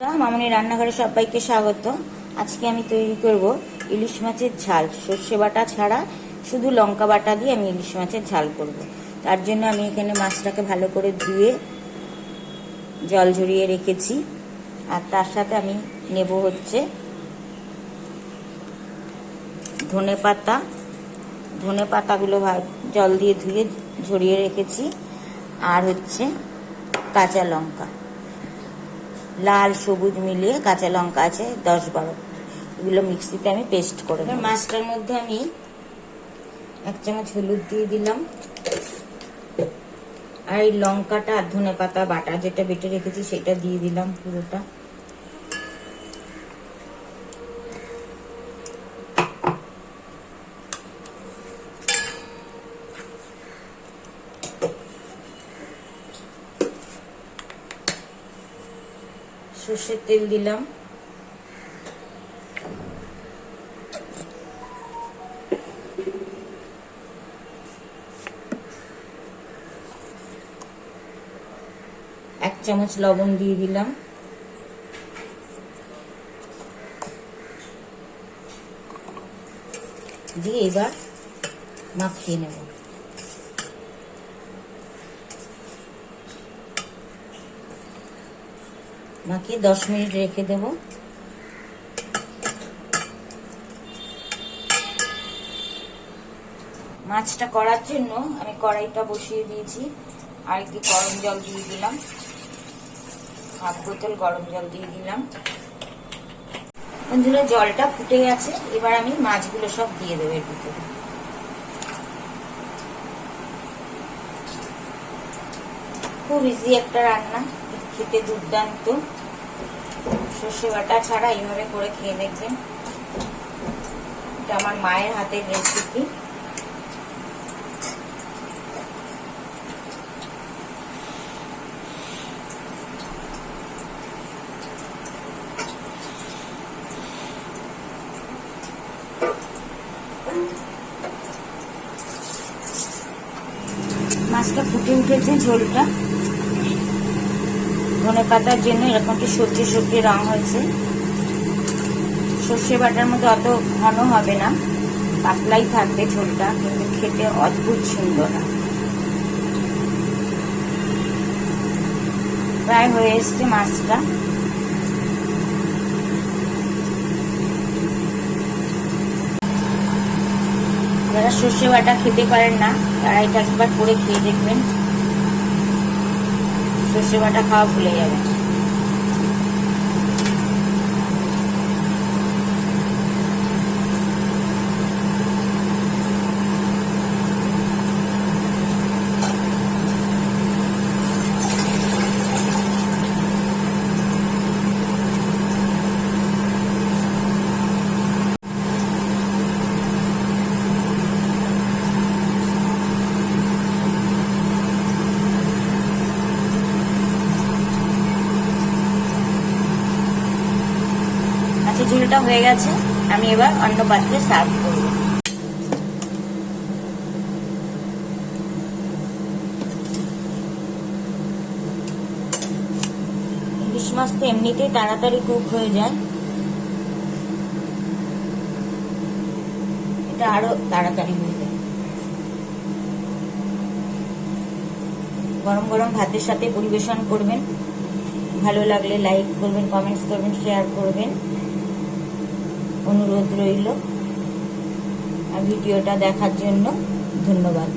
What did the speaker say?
মামনি রান্নাঘরে সবাইকে স্বাগত। আজকে আমি তৈরি করব ইলিশ মাছের ঝাল। সর্ষে বাটা ছাড়া শুধু লঙ্কা বাটা দিয়ে আমি ইলিশ মাছের ঝাল করব। তার জন্য আমি এখানে মাছটাকে ভালো করে ধুয়ে জল ঝরিয়ে রেখেছি। আর তার সাথে আমি নেব হচ্ছে ধনে পাতাগুলো জল দিয়ে ধুয়ে ঝরিয়ে রেখেছি। আর হচ্ছে কাঁচা লঙ্কা, লাল সবুজ মিলিয়ে কাঁচা লঙ্কা আছে 10-12, এগুলো মিক্সিতে আমি পেস্ট করে নেব। মাছটার মধ্যে আমি 1 চামচ হলুদ দিয়ে দিলাম। আর এই লঙ্কাটা আর ধনে পাতা বাটা যেটা বেটে রেখেছি সেটা দিয়ে দিলাম পুরোটা। সর্ষের তেল দিলাম। এক চামচ লবণ দিয়ে দিলাম। দিয়ে এবার মাখিয়ে নেব। মাখিয়ে 10 মিনিট রেখে দেব। মাছটা করার জন্য আমি কড়াইটা বসিয়ে দিয়েছি। আর একটু গরম জল দিয়ে দিলাম, 1/2 বোতল গরম জল দিয়ে দিলাম। বন্ধুরা, জলটা ফুটে গেছে, এবার আমি মাছগুলো সব দিয়ে দেবো এর ভিতরে। খুব ইজি একটা রান্না, খেতে দুর্দান্ত। সর্ষে বাটা ছাড়া এইভাবে করে খেয়ে দেখবেন। এটা আমার মায়ের হাতের রেসিপি। মাছটা ফুটে উঠেছে, ঝোলটা ধনে পাতার জন্য এরকম কি সবজি সবজি রং হয়েছে। সর্ষে বাটার মধ্যে অত ঘন হবে না, পাতলাই থাকবে ঝোলটা, কিন্তু খেতে অদ্ভুত সুন্দর। প্রায় হয়ে এসছে মাছটা। যারা সর্ষে বাটা খেতে পারেন না তারা এটা একবার করে খেয়ে দেখবেন, সর্ষে বাটা খাওয়া ভুলে যাবেন। ঝোলটা হয়ে গেছে, আমি এবার অন্য পাত্রে সার্ভ করব। ইলিশ মাছ তো এমনিতেই তাড়াতাড়ি কুক হয়ে যায়, এটা আরো তাড়াতাড়ি হয়ে যায়। গরম গরম ভাতের সাথে পরিবেশন করবেন। ভালো লাগলে লাইক করবেন, কমেন্টস করবেন, শেয়ার করবেন, অনুরোধ রইল। আর ভিডিওটা দেখার জন্য ধন্যবাদ।